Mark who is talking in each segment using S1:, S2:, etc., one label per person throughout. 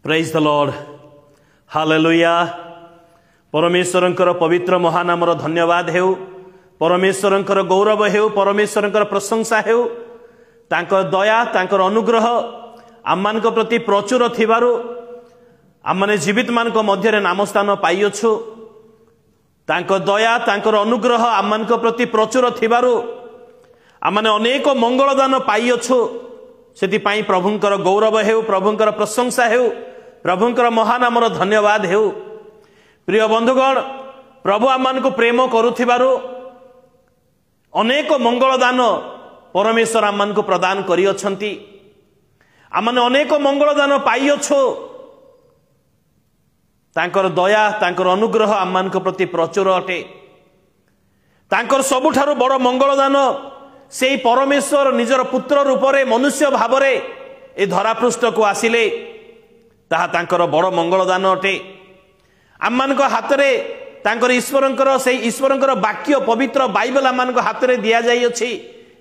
S1: Praise the lord hallelujah. परमेश्वरंकर पवित्र महानामर धन्यवाद हेउ, परमेश्वरंकर गौरव हेउ, परमेश्वरंकर प्रशंसा हेउ। तांकर दया तांकर अनुग्रह आम प्रति प्रचुर थिबारु आमने जीवित मान मध्य नाम स्थान पाइछु। तांकर दया तांकर अनुग्रह आम प्रति प्रचुर थिबारु आमने अनेक मंगलदान पाइछु। सेतिपाई प्रभुंकर गौरव हेउ, प्रभुंकर प्रशंसा हेउ, प्रभुंकर महानामर धन्यवाद हेउ। प्रिय बंधुगण, प्रभु आम को प्रेम करुथिबारु अनेक मंगलदान परमेश्वर आम को प्रदान करिअछंती। आमने अनेक मंगलदान पाइछु। तांकर दया तांकर अनुग्रह आम प्रति प्रचुर अटे। तांकर सबुठारु बड़ मंगलदान से परमेश्वर निजर पुत्र रूप में मनुष्य भाव में ए धरापृष्ठ को आसिले, ताहा तांकर बड़ मंगलदान अटे। आम हाथ में तांकर ईश्वरंकर से ईश्वरंकर वाक्य पवित्र बाइबल आम हाथ में दि जाइए।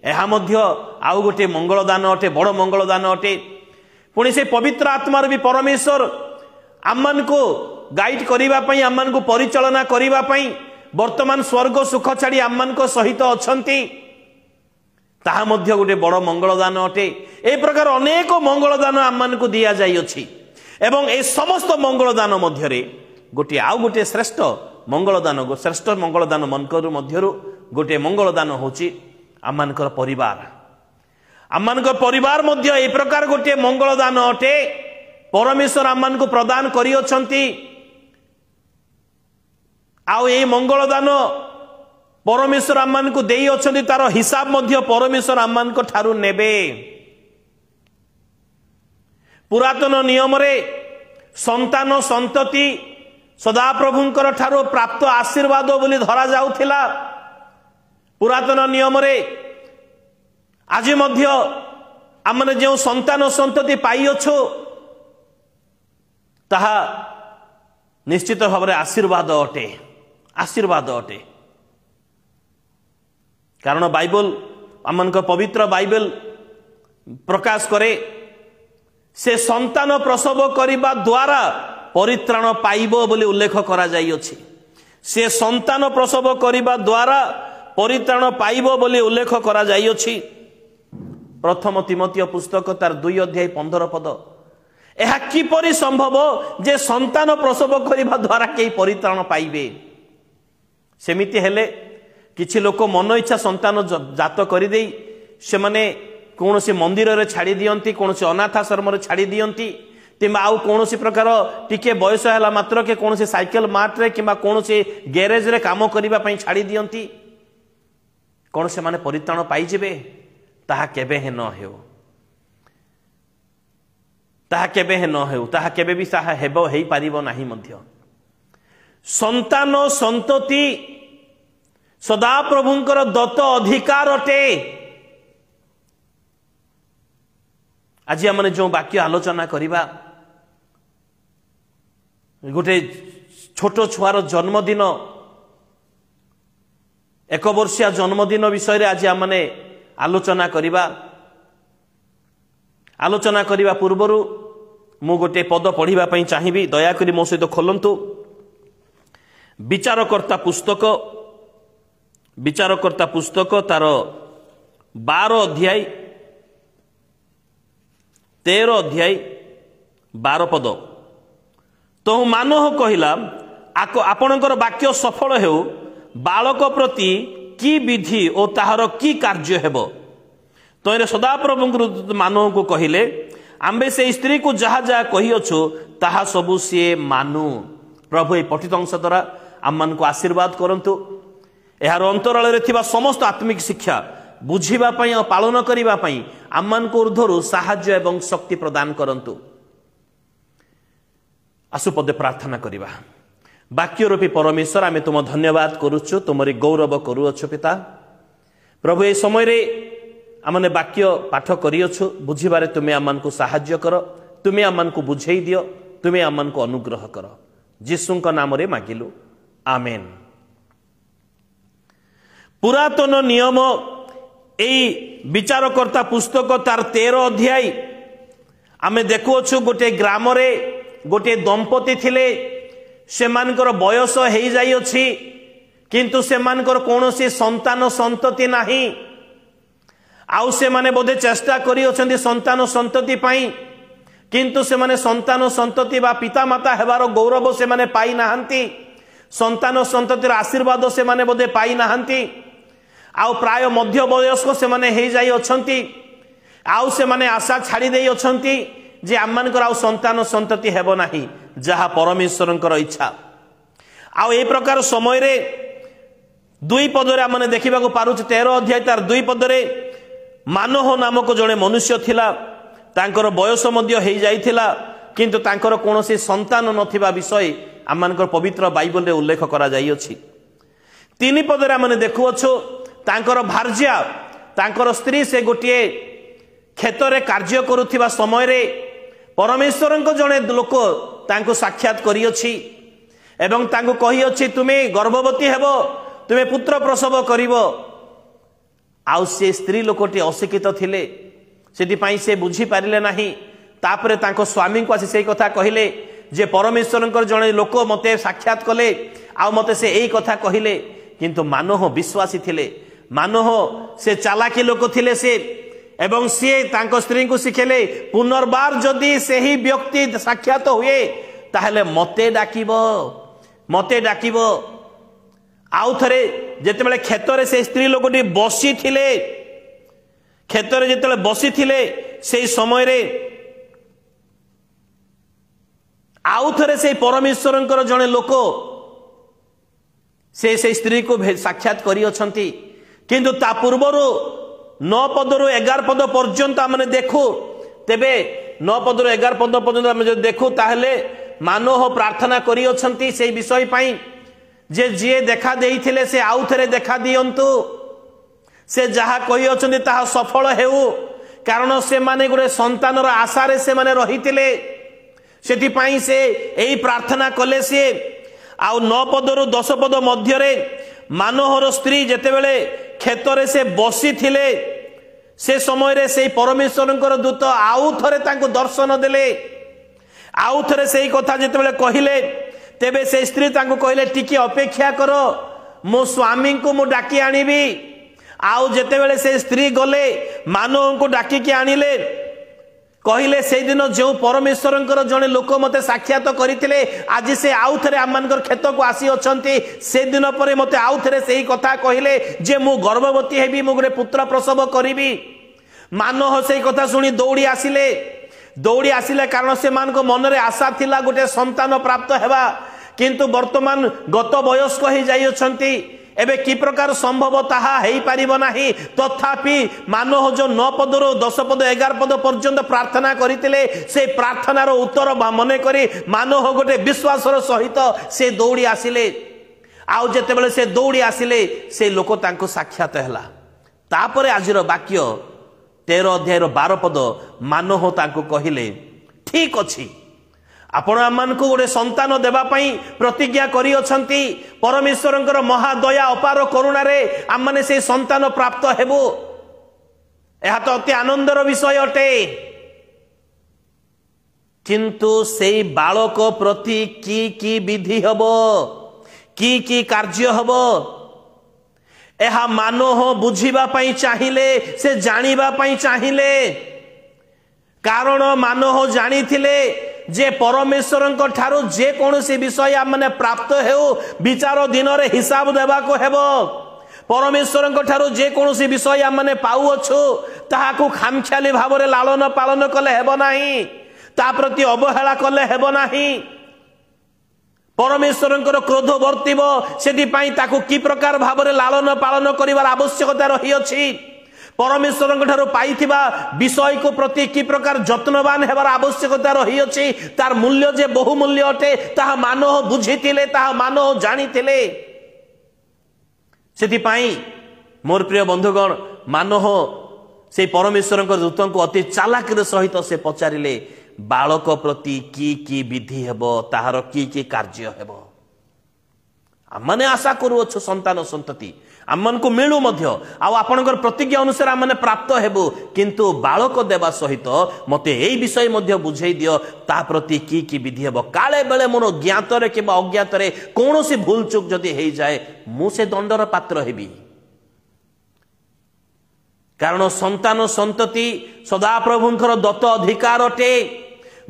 S1: यह मध्य आउ गोटे मंगलदान अटे, बड़ मंगलदान अटे। पुणी से पवित्र आत्मार भी परमेश्वर आम को गाइड करने आम को परिचालना करने वर्तमान स्वर्ग सुख छाड़ी आम सहित अच्छी, ताहा मध्य गोटे बड़ मंगलदान अटे। ए प्रकार अनेक मंगलदान आम को दि जाइए। एवं ए समस्त मंगलदान मध्य गोटे आउ गोटे श्रेष्ठ मंगलदान मनकर मध्यरु गोटे मंगलदान होची आमानकर परिवार। आमानकर परिवार मध्य ए प्रकार गोटे मंगलदान अटे। परमेश्वर आमान को प्रदान करिअछंती। आउ ए मंगलदान परमेश्वर आमान को देई अछंती, तार हिसाब मध्य परमेश्वर आमान को ठारू नेबे। पुरातन नियम रे संतान संतति सदाप्रभुंकर ठारू प्राप्त आशीर्वाद बोली धरा जाउथिला। पुरातन नियम रे आज मध्य आमने जो संतान संतति पाइअछु ताहा निश्चित भाव में आशीर्वाद अटे, आशीर्वाद अटे। कारण बाइबल आमन पवित्र बाइबल प्रकाश करे से संतान प्रसव करने द्वारा परित्राण पाइबो बोली उल्लेख करा जाइअछि। से संतान प्रसव करने द्वारा परित्राण पाइबो बोली उल्लेख करा जाइअछि। प्रथम तिमोथी पुस्तक तार 2 अध्याय 15 पद। यह किपरि संभव जे संतान प्रसव करने द्वारा कई परित्राण पाइबे? सेमिति हेले किछि लोक मन इच्छा संतान जात करिदे से माने कौन से मंदिर रे छाड़ी दियंती, कौन से अनाथाश्रम रे छाड़ी दियंती, किंबा आउ कौन सी प्रकार टिके बयस है मात्र के कौन से साइकेल मार्ट रे किंबा कौन से गैरेज रे काम करिबा पई छाड़ी दियंती। कौन से माने परित्राण पाई जिबे? ताहा केबे हे न हेउ, ताहा केबे हे न हेउ, ताहा केबे भी ताहा हेबो हेई पारिबो नाही मध्य। संतान संतति सदा प्रभुंकर दत्त अधिकार अटे। आज आमने जो वाक्य आलोचना करिबा, गोटे छोट छुआर जन्मदिन, 1 वर्षिया जन्मदिन विषय रे आज आमने आलोचना करिबा पूर्वरु मु गोटे पद पढ़िबा पई चाहिबी। दयाकरी मो सहित खोलंतु विचारकर्ता पुस्तक तार 12 अध्याय 13 अध्याय 12 पद। तो मानव कहला आपणकर वाक्य सफल हेउ, बालक प्रति की विधि और ताहार की कार्य हेब। तो सदाप्रभु मानव को कहिले आंबे से स्त्री को जहा जहा कही अच्छु ताहा सबु सी मानु। प्रभु ये पठित अंश द्वारा आम को आशीर्वाद करंतु। यार अंतराल रे थिबा समस्त आत्मिक शिक्षा बुझिबा पई और पालन करिबा पई आम को ऊर्ध्वरु साहाय्य एवं शक्ति प्रदान करंतु। आसु पदे प्रार्थना करिबा। वाक्य रूपी परमेश्वर आमे तुम धन्यवाद करूछु, तुमरी गौरव करूअछु पिता। प्रभु ए समय रे आमने वाक्य पाठ करिअछु, बुझिबारे तुमे आमन को साहाय्य कर, तुमे आमन को बुझेई दियो, तुमे आमन को अनुग्रह कर। यीशुଙ୍କ नामरे मागिलु, आमेन। पुरातन नियम एई विचारकर्ता पुस्तक तार 13 अध्याय आमे देखुछु गोटे ग्राम रे गोटे दंपति थिले सेमानकर बयस हो जाई अछि किंतु सेमानकर कोनोसी संतान संतति नाही आउ से माने बोधे चेष्टा करी अछंती संतान संतति पाई किंतु से माने संतान संतति बा पिता माता हेबार गौरव से माने पाई नाहंती संतान संततिर आशीर्वाद से माने बोधे पाई नाहंती आउ प्राय मध्य वयस्क से माने हे जाई अछंती आउ से माने आशा छाड़ी देई अछंती जे आम्मानकर आउ संतान संतति हेबो नाही जहा परमेश्वरंकर इच्छा आउ ए प्रकार समय रे दुई पदरे आमने देखिबा को पारुछ 13 अध्याय तार दुई पदरे मानोह नामक जड़े मनुष्य थिला तांकर बयस मध्य हे जाइथिला किंतु तांकर कोनोसी संतान नथिबा विषय आमनकर पवित्र बाइबल रे उल्लेख करा जाई अछि। तीन पदरे आमने देखुअछु तांकर भार्या तांकर स्त्री से गोटिए क्षेत्र कार्य करुथिबा समय रे परमेश्वरंक जड़े लोक तांको साक्षात करियछि एवं तांको कहियछि तुमे गर्भवती हेबो तुमे पुत्र प्रसव करिवो आउ से स्त्री लोकटी अशिक्षित थिले सेति से बुझी पारिले नाही तापरे तांको स्वामी को आसी से कथा कहिले जे परमेश्वरंकर जड़े लोक मते साक्षात कले आउ मते से एई कथा कहिले किंतु मानोह विश्वासी थिले मानोह से चालाकी लोक थिले से एवं सी तांको स्त्री को शिखेले पुनर्बार जदि सेही व्यक्ति साक्षात हुए ताहले मते डाकिबो आउ थरे जेतेबेले क्षेत्र से स्त्री लोकटी बसी थिले क्षेत्र जेतेबेले बसी थिले सेही समय रे आउ थरे से परमेश्वरंकर जने लोक से स्त्री को साक्षात करी अछंती किंतु ता पूर्वरु 9 पदरु 11 पद पर्यंत आमने देखु तेबे 9 पदरु 11 पद पर्यंत आमे जदि देखु ताहले मानोह प्रार्थना करी अछंती से विषय पाई जे जिए देखा देइथिले से आउ थरे देखा दियंतु से जहा कहि अछंती ताहा सफल हेउ कारण से माने गुरे संतानर आशा रे से माने रहिथिले सेति पाई से एई प्रार्थना कले से आउ 9 पदरु 10 पद मध्य रे मानोहर स्त्री जेतेबेले क्षेत्र से बसी थिले से समय रे से परमेश्वरंकर दूत आउ थरे तांको दर्शन देले आउ थरे से कथा जेतेबेले कहिले तेबे से स्त्री तांको कहिले टिके अपेक्षा करो मो स्वामी को मु डाकी आनिबी आउ जेतेबेले से स्त्री गले मानव को डाकी के आनिले कहिले से दिन जो परमेश्वरंकर जने लोक मते साक्षात करिथिले आज से आउ थरे आमनकर खेत को आसी अछंती से दिन परे मते आउ थरे सेही कथा कहिले जे मु गर्भवती हेबी मु गोटे पुत्र प्रसव करिबी मानव सेही कथा सुनी दौड़ी आसिले कारण से मान को मन रे आशा थिला गोटे संतान प्राप्त हेबा किंतु वर्तमान गत वयस्क हो जाई अछंती एबे की प्रकार संभव ताहा हेई पारिबो नाही तथापि मानव जो 9 पदरो 10 पद 11 पद पर्यंत प्रार्थना करितिले से प्रार्थनार उत्तर मने करी मानव गोटे विश्वासर सहित से दौड़ी आसिले आउ जेतेबेले से दौड़ी आसिले से लोक तांको साक्षात हैला तापरे आजिर वाक्य 13 अध्याय 12 पद मानव तांको कहिले ठीक अछि आपण आमान को गोटे संतान देबा पई प्रतिज्ञा करी अछंती परमेश्वरंकर महादया अपार करुणा रे आमने से संतान प्राप्त हेबो एहा तो अति आनंदर विषय अटे किंतु सेई बालक प्रति की विधि हबो की कार्य हबो एहा मानव बुझिबा पई चाहिले से जानिबा पई चाहिले कारण मानव जानिथिले जे परमेश्वरंक ठारो जे कोनोसी विषय आमने प्राप्त हेउ विचार दिन रे हिसाब देबा को हेबो परमेश्वरंक ठारो जे कोनोसी विषय आमने पाउ अछु ताहाकू खामख्याली भावरे लालन पालन कले हेबो नाही ता प्रति अवहेला कले हेबो नाही परमेश्वरंकर क्रोध वर्तिबो सेति पई ताकू की प्रकार भावरे लालन पालन करिवार आवश्यकता रही अछि परमेश्वरंक ठारो पाइथिबा विषय को प्रति की प्रकार जत्नवान हेबार आवश्यकता रही अछि तार मूल्य जे बहुमूल्य अटे ताहा मानव बुझिथिले ताहा मानव जानिथिले सेति पई मोर प्रिय बंधुगण मानव से परमेश्वरंक दूतन को अति चालाकीर सहित से पचारिले बालक प्रति की विधि हेबो ताहार की कार्य हेबो आमने आशा करूछु संतान संतति आमन को मिलू मध्य आपणकर प्रतिज्ञा अनुसार आमने प्राप्त हेबु किंतु बालक देवा सहित मते एई विषय मध्य बुझेई दियो ता प्रति की विधि हेबो काले बेले मोर ज्ञात रे किबा अज्ञात रे कोनोसी भूल चूक जदी हेई जाए मु से दंडर पात्र हेबी कारण संतान संतति सदा प्रभुंकर दत्त अधिकार अटे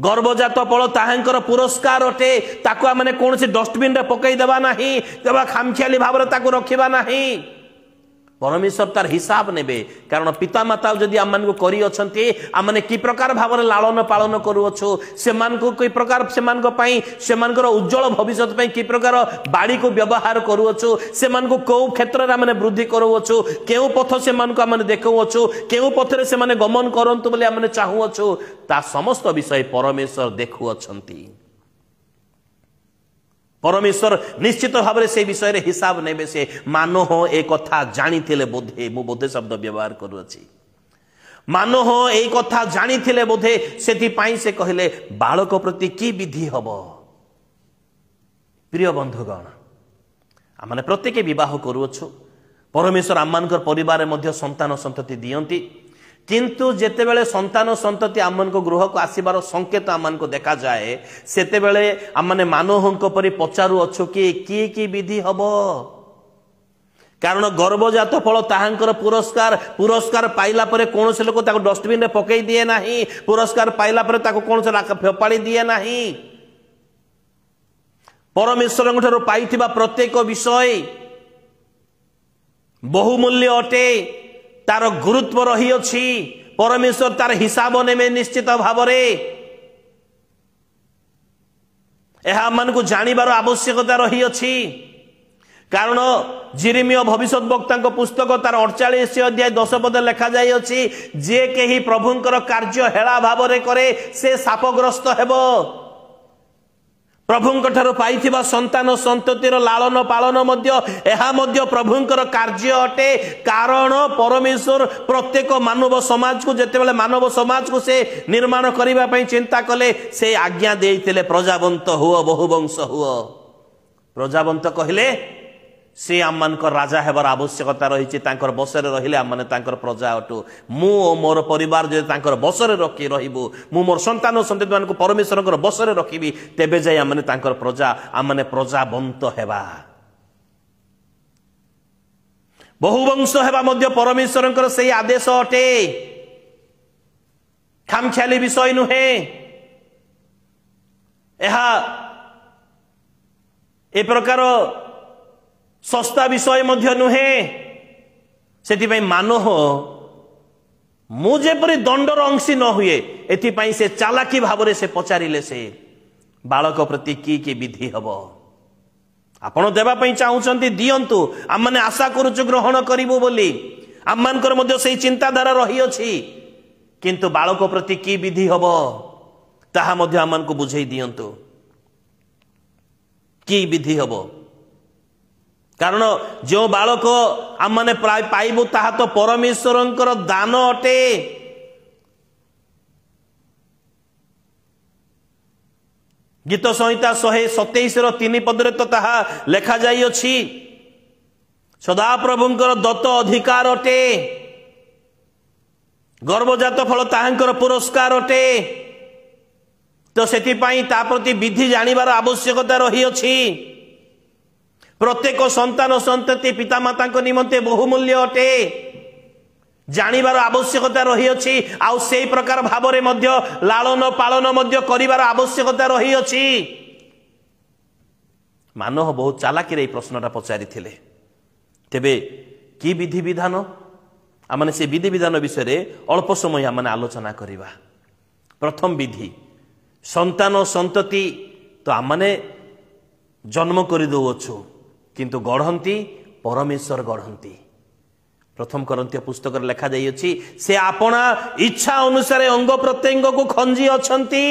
S1: गर्भजात फल ताहांकर पुरस्कार अटे ताको माने कौन से डस्टबिन रे पकई देबा नाही देबा खामखियाली भाव रे ताको रखिबा नाही परमेश्वर तार हिसाब नेबे कारण पिता माता जदि आम को करी अछंती आमने की प्रकार भाव रे लालन पालन करूछु सेमान को की प्रकार सेमान को पई सेमानकर उज्जवल भविष्य पई की प्रकार बाड़ी को व्यवहार करूछु सेमान को को क्षेत्र रे आमने वृद्धि करूछु केउ पथ सेमान को आमने देखौछु केउ पथ रे सेमाने गमन करंतु बोली आमने चाहूछु ता समस्त विषय परमेश्वर देखु अछंती परमेश्वर निश्चित भाव से विषय रे हिसाब नेबे से मानो हो एक कथा जानी थिले बोधे मु बोधे शब्द व्यवहार करूछि मानो हो एक कथा जानी थिले बोधे सेति पाई से कहले बालक प्रति की विधि हबो प्रिय बंधुगण आमने प्रत्येक विवाह करूछु परमेश्वर आमनकर परिवार मध्य संतान संतति दियंती किंतु जेतेबेले संतान संतति आमन को गृह को आसीबार संकेत आमन को देखा जाए सेतेबेले आमने मानवहंक परि पचारू अछु कि विधि हबो कारण गर्भजात फल ताहांकर पुरस्कार पुरस्कार पाइला परे कौन से लोक ताको डस्टबिन रे पकई दिए नाही पुरस्कार पाइला परे ताको कौन से फेपाड़ी दिए नाही परमेश्वर ठारो पाइथिबा प्रत्येक विषय बहुमूल्य अटे तार गुरुत्व रही अछि परमेश्वर तार हिसाब नेमे निश्चित भाव रे एहा मन को जानिबार आवश्यकता रही अछि कारण जिरिमिया भविष्यत वक्ता पुस्तक तार 48 अध्याय 10 पद लिखा जाय अछि जे केही प्रभुंकर कार्य हेला भाव रे करे से शापग्रस्त हेबो प्रभुंक ठारो पाइथिबा संतान संततिर लालन पालन मध्य एहा मध्य प्रभुंकर कार्य अटे कारण परमेश्वर प्रत्येक मानव समाज को जेतेबेले मानव समाज को से निर्माण करिबा पई चिंता कले से आज्ञा देइतिले प्रजावंत हुओ बहुवंश हुओ प्रजावंत कहले से आममानकर राजा हेबार आवश्यकता रही बसरे रहिले आम माने प्रजा अटू मु मोर परिवार जे बसरे रखी रहिबु मु मोर संतान संतति मान परमेश्वर बसरे रखिबी तेबे जाय आम माने प्रजा आम माने प्रजावंत हेबा बहुवंश हेबा मध्य परमेश्वर से आदेश अटे खामख्याली विषय नुहे एहा ए प्रकार सस्ता विषय मध्य नुहे से मानो मुझेपरी दंडर अंशी न हुए एथिपाई से चालाकी भाव से पचारिले से बालक प्रति की विधि हब आपण देवाई चाहूँगी दियंतु आम मैंने आशा करुचु ग्रहण करूँ बोली आम मानकर मध्य से चिंताधारा रही अछि किंतु बालक प्रति की विधि हब ताहा मध्य आम को बुझे दियंतु की विधि हब कारण जो बालक आम माने पाइबु ताहा तो परमेश्वरंकर दान अटे गीत संहिता 127 पदरे तो ताहा लेखा जाई अछि सदा प्रभुंकर दत्त अधिकार अटे गर्भजात फल ताहांकर पुरस्कार अटे तो सेति पई ता प्रति विधि जानिबार आवश्यकता रही अछि प्रत्येक संतान संतति पितामाता निमंते बहुमूल्य अटे जानिबार आवश्यकता रही अछि आउ से प्रकार भाव रे मध्य लालन पालन मध्य करिवार आवश्यकता रही अछि मानव बहुत चालाकी रे प्रश्नटा पचारि थिले तेबे की विधि विधान आमने से विधि विधान विषय रे अल्प समय आमने आलोचना करिबा प्रथम विधि संतान संतति तो आमने जन्म करि दउछु किंतु गढ़ंती परमेश्वर गढ़ंती प्रथम करंती पुस्तक लेखा जाई अछि से आपना इच्छा अनुसार अंग प्रत्यंग को खंजी अछंती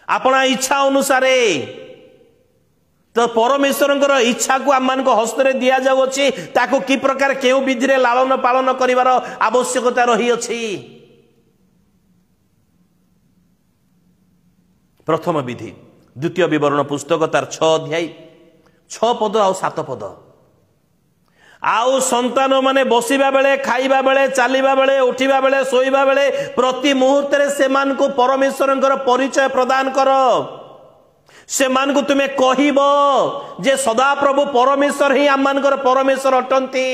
S1: आपना इच्छा अनुसार तो परमेश्वरंकर इच्छा को आम को हस्त रे दिया जाउ अछि ताको की प्रकार केउ विधि रे लालन पालन करिवार आवश्यकता रही अछि प्रथम विधि द्वितीय विवरण पुस्तक तार 6 अध्याय 6 पद आउ 7 पद आउ संतान माने बसिबा बेले खाइबा बेले चलिबा बेले उठिबा बेले सोइबा बेले प्रति मुहूर्त रे सेमान को परमेश्वरंकर परिचय प्रदान कर सेमान को तुम्हें कहिबो जे सदा प्रभु परमेश्वर ही आममानकर परमेश्वर अटंती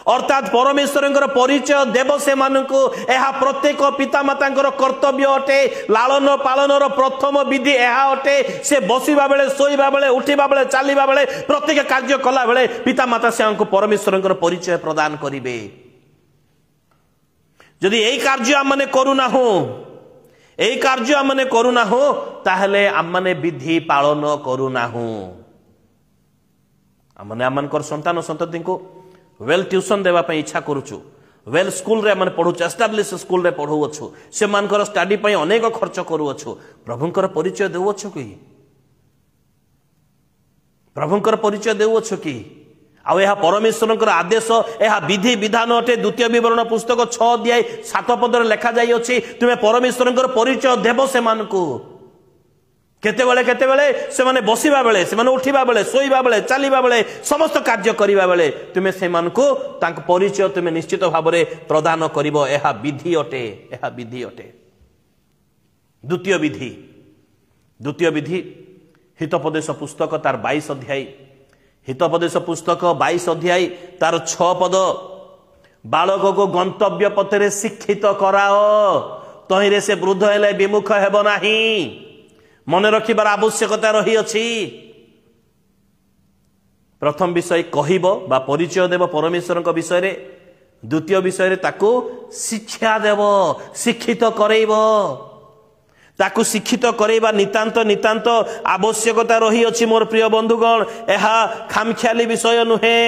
S1: अर्थात परमेश्वरंकर परिचय देव सेमानकु एहा प्रत्येक पितामातांकर कर्तव्य अटे लालन पालनर प्रथम विधि एहा अटे से बसिबा बेले सोइबा बेले उठिबा बेले चलिबा बेले प्रत्येक कार्य कला बेले पितामाता सेमानकु परमेश्वरंकर परिचय प्रदान करिवे यदि एई कार्य आमने करूना हो एई कार्य आमने करूना हो ताहले आमने विधि पालन करूना हो आमने आमनकर संतान संतति को वेल ट्यूशन देवा पई इच्छा करूछु वेल स्कूल रे मन पढु एस्टाब्लिश स्कूल रे पढु अछु से मानकर स्टडी पई अनेक खर्च करू अछु प्रभुंकर परिचय देउ अछु कि प्रभुंकर परिचय देउ अछु कि आ एहा परमेश्वरंकर आदेश एहा विधि विधान अटे द्वितीय विवरण पुस्तक 6 अध्याय 7 पद रे लिखा जाई अछि तुमे परमेश्वरंकर परिचय देबो से मानकु केतेबेले से माने बसिबा बेले से माने उठिबा बेले सोइबा बेले चलिबा बेले समस्त कार्य करिबा बेले तुमे से मानकु तांक परिचय तुमे निश्चित भाव में प्रदान करिवो एहा विधि अटे द्वितीय विधि हितोपदेश पुस्तक तार 22 अध्याय हितोपदेश पुस्तक 22 अध्याय तार 6 पद बालक को गंतव्य पथरे शिक्षित कराओ तहिरे से वृद्ध हेले विमुख हेबो नाही मन रखिबार आवश्यकता रही अछि प्रथम विषय कहिबो बा परिचय देव परमेश्वर विषय रे द्वितीय विषय रे ताकू शिक्षा देव शिक्षित करैबो ताकू शिक्षित करैबा नितांत आवश्यकता रही अछि मोर प्रिय बंधुगण एहा खामख्याली विषय नुहे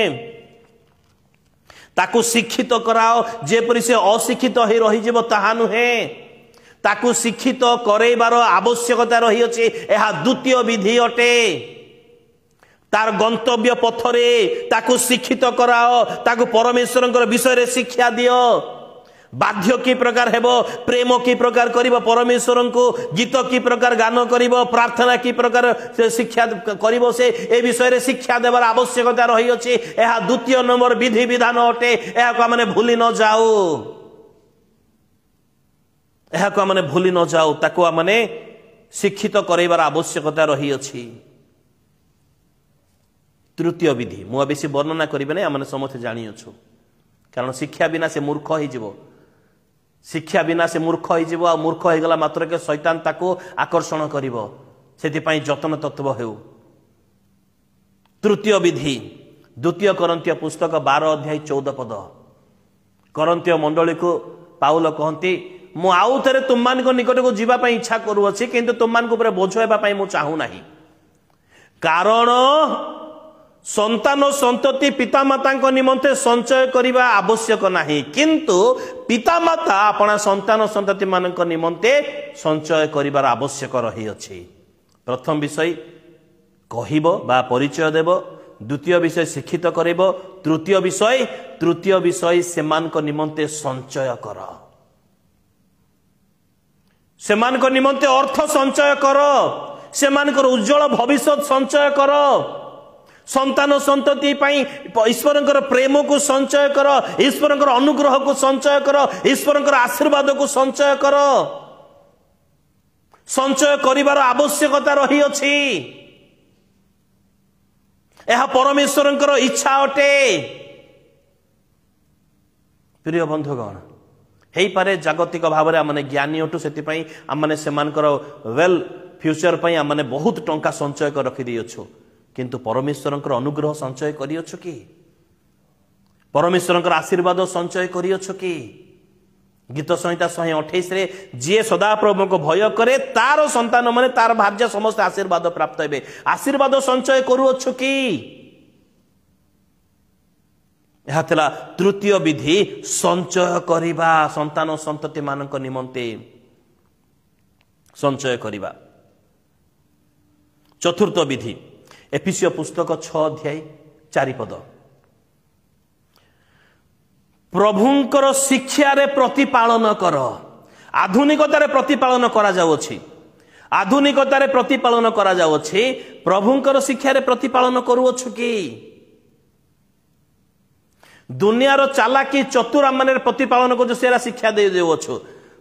S1: ताकू शिक्षित कराओ जेपरि से अशिक्षित होई रही जेबो ताहा नुहे ताकू शिक्षित करैबार आवश्यकता रही अछि एहा द्वितीय विधि अटे तार गंतव्य पथरे ताकू शिक्षित कराओ ताकू परमेश्वरंकर विषय रे शिक्षा दियो बाध्य की प्रकार हेबो प्रेम की प्रकार करिबो परमेश्वरंको गीत की प्रकार गान करिबो प्रार्थना की प्रकार से शिक्षा करिबो से ए विषय रे शिक्षा देबार आवश्यकता रही अछि एहा द्वितीय नंबर विधि विधान अटे एहा को माने भूली न जाओ एहा को माने भूली न जाओ ताको माने शिक्षित करैबार आवश्यकता रही अछि तृतीय विधि मु बेसी वर्णना करिबे नै आमने समस्त जानि अछु कारण शिक्षा बिना से मूर्ख होई जिवो शिक्षा बिना से मूर्ख होई जिवो आ मूर्ख होई गला मात्र के शैतान ताको आकर्षण करिवो सेति पई जतन तत्व हेउ तृतीय विधि द्वितीय कोरिन्थीय पुस्तक 12 अध्याय 14 पद कोरिन्थीय मंडली को पाउल कहंती मु आउ थरे तुममान को निकट को जीवा पई इच्छा करू अछि किंतु तुममान को ऊपर बोझ हेबा पई मु चाहू नाही कारण संतान संतति पितामाता निमंते संचय करिबा आवश्यक नाही किंतु पितामाता अपना संतान संतति मानक निमंते संचय करिबार आवश्यक रही अछि प्रथम विषय कहिबो बा परिचय देबो द्वितीय विषय शिक्षित करिबो तृतीय विषय सेमानक निमंते संचय कर सेमानक निमंते अर्थ संचय कर सेमानकर उज्जवल भविष्य संचय कर संतान संतति पाई ईश्वरंकर प्रेम को संचय कर ईश्वरंकर अनुग्रह को संचय कर ईश्वरंकर आशीर्वाद को संचय कर संचय करिवार आवश्यकता रही अछि एहा परमेश्वरंकर इच्छा अटे प्रिय बंधुगण हेई पारे जागतिक भाव में आमने ज्ञानी अटु सेति पई आमने सेमानकर वेल फ्यूचर पई आमने बहुत टंका संचय कर रखि दियछु किंतु परमेश्वरंकर अनुग्रह संचय करियछु कि परमेश्वरंकर आशीर्वाद संचय करियछु कि गीत संहिता 128 रे जे सदा प्रभु को भय करे तार संतान माने तार भार्य समस्त आशीर्वाद प्राप्त हेबे आशीर्वाद संचय करूछु कि यह थला तृतीय विधि संचय करिबा संतान संतति मानक निमंते संचय करिबा चतुर्थ विधि एफिसियो पुस्तक 6 अध्याय 4 पद प्रभुंकर शिक्षा रे प्रतिपालन कर आधुनिकतार प्रतिपालन करा जाउछि आधुनिकतार प्रतिपालन करा जाउछि प्रभुंकर शिक्षा रे प्रतिपालन करूअछु कि दुनियार चालाकी चतुर माने प्रतिपालन को सेरा शिक्षा दे देउछु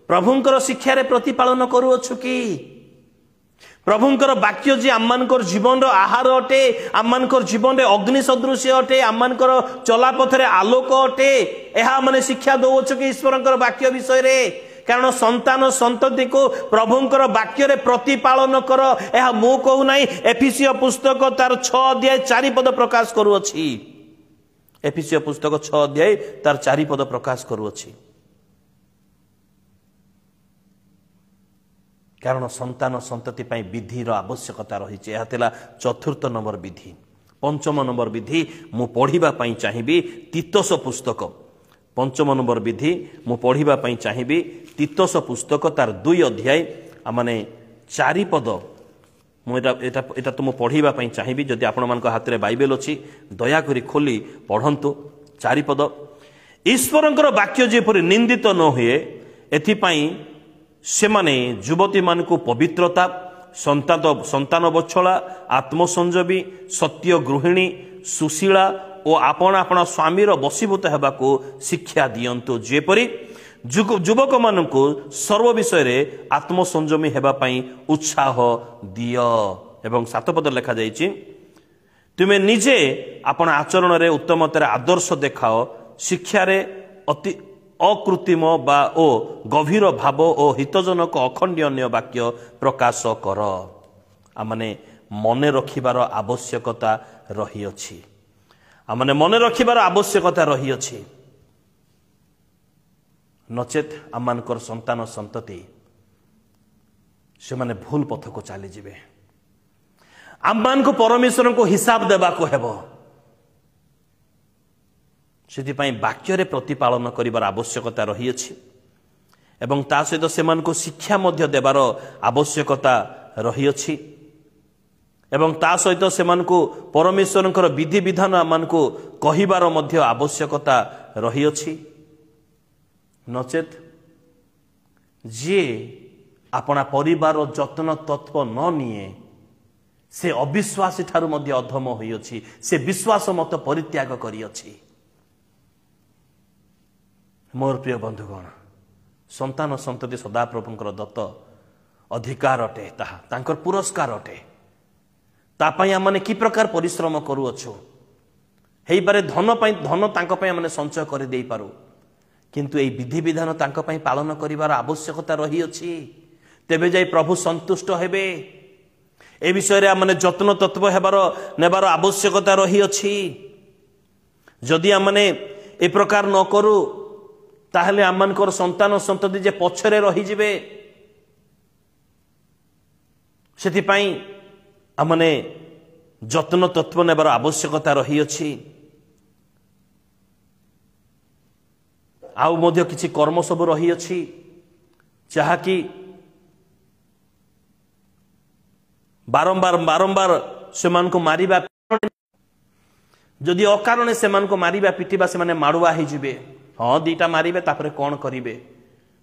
S1: प्रभुंकर शिक्षा रे प्रतिपालन करूअछु कि प्रभुंकर वाक्य जी आममानकर जीवन रो आहार अटे आममानकर जीवन रे अग्नि सदृश अटे आममानकर चला पथरे आलोक अटे एहा माने शिक्षा दउछु कि ईश्वरंकर वाक्य विषय रे कारण संतान संतति को प्रभुंकर वाक्य रे प्रतिपालन कर एहा मु कहू नाही एफिसियो पुस्तक तार 6 अध्याय 4 पद प्रकाश करूअछि एफिसियो पुस्तक 6 अध्याय तार 4 पद प्रकाश करूअछि कारण संतान संतति पाई विधि रो आवश्यकता रही यह थिला चतुर्थ नंबर विधि पंचम नंबर विधि मु पढ़िबा पाई चाहिबी तीतस पुस्तक पंचम नंबर विधि मु पढ़िबा पाई चाहिबी तीतस पुस्तक तार 2 अध्याय माने 4 पद एटा तो मु पढ़िबा पाई चाहिबी जदि आपण मान हाथ रे बाइबल अछि दया करी खोली पढ़ंतु 4 पद ईश्वरंकर वाक्य जेपरि निंदित न हुए एथि पाई से माने युवती मान को पवित्रता संतान बछला आत्मसंजमी सत्य गृहिणी सुशीला और आपण आपण स्वामी बशीभूत होगा शिक्षा दियंतु जेपरी युवक मान को सर्व विषय रे आत्मसंजमी हेबा पई उत्साह दिय एवं 7 पद लिखा जाइछि तुमे निजे आपण आचरण रे उत्तमतर आदर्श देखाओ शिक्षा रे अति अकृत्रिम बा ओ गभीर भाव ओ हितजनक अखंडनीय वाक्य प्रकाश कर आमने मन रखिबार आवश्यकता रही अछि आमने मन रखिबार आवश्यकता रही अछि नचेत आमानकर संतान संतति से माने भूल पथ को चली जिवे आमान को परमेश्वर को हिसाब देबा को हेबो से वाक्य रे प्रतिपालन करिबार आवश्यकता रही अछि एवं ता सहित सेमान को शिक्षा मध्य देबार आवश्यकता रही अछि एवं ता सहित सेमान को परमेश्वरंकर विधि विधान आमान को कहिबार मध्य आवश्यकता रही अछि नचेत जे अपना परिवार जत्न तत्व न निये से अविश्वासी ठारू मध्य अधम होई अछि से विश्वास मत परित्याग करी अछि मोर प्रिय बंधुगण संतान संतति सदा प्रभुंकर दत्त अधिकार अटे तांकर पुरस्कार अटे तापाई आमने कि प्रकार परिश्रम करूअछु हेई पारे धन तांको पई आमने संचय कर देई पारू किंतु एई विधि विधान तांको पई पालन करिवार आवश्यकता रही अछि तेबे जाई प्रभु संतुष्ट हेबे ए विषय रे आमने जत्न तत्व हेबार नेबार आवश्यकता रही अछि जदि आमने ए प्रकार न करू ताहले आमानकर संतान संतति जे पछरे रही जिवे सेति पई आमने जत्न तत्व नेबार आवश्यकता रही अछि आउ मध्य किछि कर्म सब रही अछि जहा कि बारंबार सेमान को मारिबा जदि अकारणे सेमान को मारिबा पिटिबा से माने माडुआ ही जिवे हाँ 2टा मारिबे तापरे कौन करिवे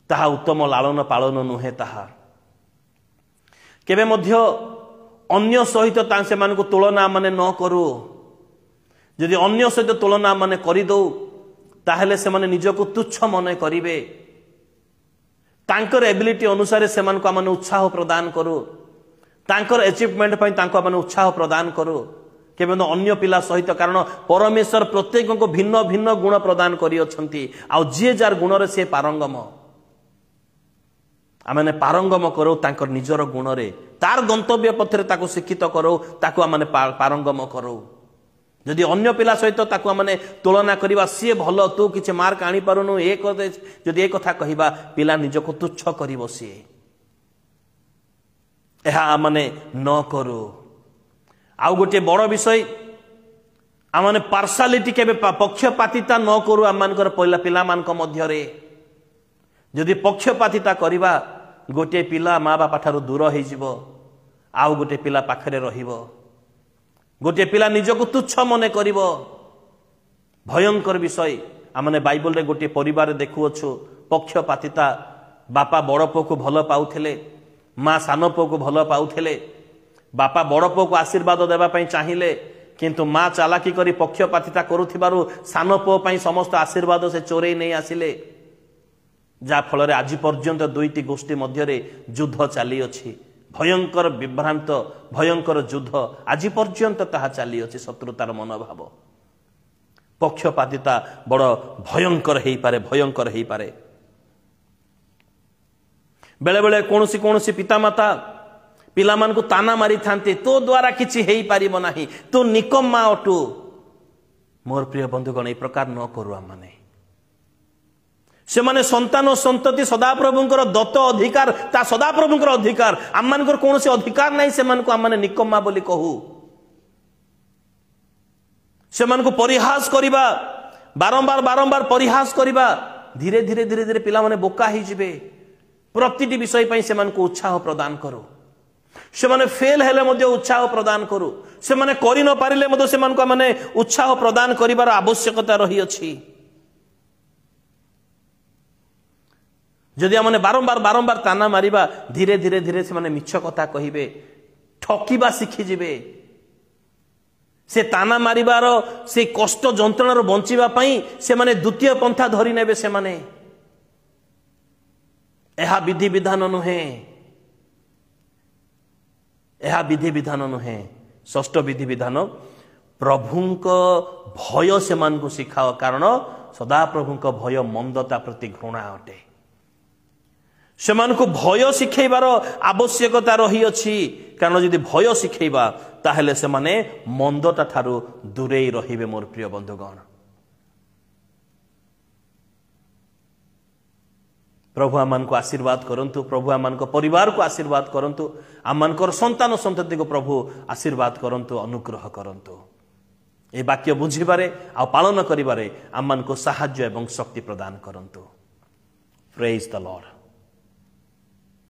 S1: ताहा उत्तम लालन पालन नुहे ताहा केबे मध्य अन्य सहित से मान को तुलना माने न करू जदि अन्य सहित तुलना माने करि दो ताहले से माने निजको तुच्छ मने करिवे तांकर एबिलिटी अनुसार से मान को माने उत्साह प्रदान करू तांकर अचीवमेंट पई तांको माने उत्साह प्रदान करू केबे अन्य पिला सहित कारण परमेश्वर प्रत्येक को भिन्न भिन्न गुण प्रदान करी अछंती आ जे जार गुण रे से पारंगम आमने पारंगम करो तांकर निजर गुण रे तार गंतव्य पथरे ताको शिक्षित करो ताको आमने पारंगम करो जदि अन्य पिला सहित ताको आमने तुलना करिबा सी भलो तू किछ मार्क आनी पारुनु एक जदि एक कथा कहिबा पिला निजको तुच्छ करिवो सी एहा आमने न करू आउ गोटे बड़ विषय आमने पार्शालिटी केबे पक्षपातिता न करू आमनकर पहिला पिला मानक मध्य रे जदि पक्षपातिता करिबा गोटे पिला माँ बापा ठारू दूर हो जिवो आउ गोटे पिला पाखरे रहिबो गोटे पिला निजको तुच्छ मने करिवो भयंकर विषय आमने बाइबल रे गोटे परिवार देखुअछु पक्षपातिता बापा बड़ पुओ को भल पाउथिले माँ सान पुओ को भल पाउथिले बापा बड़ पुओ को आशीर्वाद देवा चाहिए किंतु माँ चालाकी करी पक्षपातिता करुथिबारु सान पुओ पई समस्त आशीर्वाद से चोरई नहीं आसिले जा फल आज पर्यंत दुईटी गोष्ठी मध्य युद्ध चली अछि भयंकर विभ्रांत भयंकर युद्ध आज पर्यंत ताहा चली अछि शत्रुतार मनोभाव पक्षपातिता बड़ भयंकर हेई पारे बेले बेले कोनोसी कोनोसी पितामाता पिलामान को ताना मारी थांते तो द्वारा किछि हेई पारिबो नाही तो निकम्मा अटु मोर प्रिय बंधुगण ए प्रकार न करू आम माने से माने संतान संतति सदाप्रभुंकर दत्त अधिकार ता सदाप्रभुंकर अधिकार आम मानकर कोनोसी अधिकार नाही से मान को आम माने निकम्मा बोली कहू से मान को परिहास करिबा बारंबार बारंबार परिहास करिबा धीरे धीरे धीरे धीरे पिला माने बोका ही जिवे प्रतिटी विषय पई से मान को उत्साह प्रदान करो से माने फेल हेले मध्य उत्साह प्रदान करू से माने करि न पारिले मध्य से मान को माने उत्साह प्रदान करिवार आवश्यकता रही अछि जदि आमने बारंबार बारंबार ताना मारिबा धीरे धीरे धीरे से माने मिछ कथा कहिबे ठकीबा शिखि जिवे से ताना मारिबार से कष्ट जंत्रणार बंचिबा पई से माने द्वितीय पंथा धरि नेबे से माने एहा विधि विधान नुहे एहा विधि विधान नुहे षष्ठ विधि विधान प्रभुंक भय से मान को शिखाओ कारण सदा प्रभुंक भय मंदता प्रति घृणा अटे से मान को भय शिखेबार आवश्यकता रही अछि कारण यदि भय शिखेबा ताहेले से माने मंदता ठारू दूरेई रहिबे मोर प्रिय बंधुगण प्रभु आम को आशीर्वाद करंतु प्रभु आम परिवार को आशीर्वाद करंतु आम संतान संतति को प्रभु आशीर्वाद करंतु अनुग्रह करंतु ए वाक्य बुझिबारे आ पालन करिबारे आम को साहाय्य एवं शक्ति प्रदान करंतु प्रेज द लॉर्ड।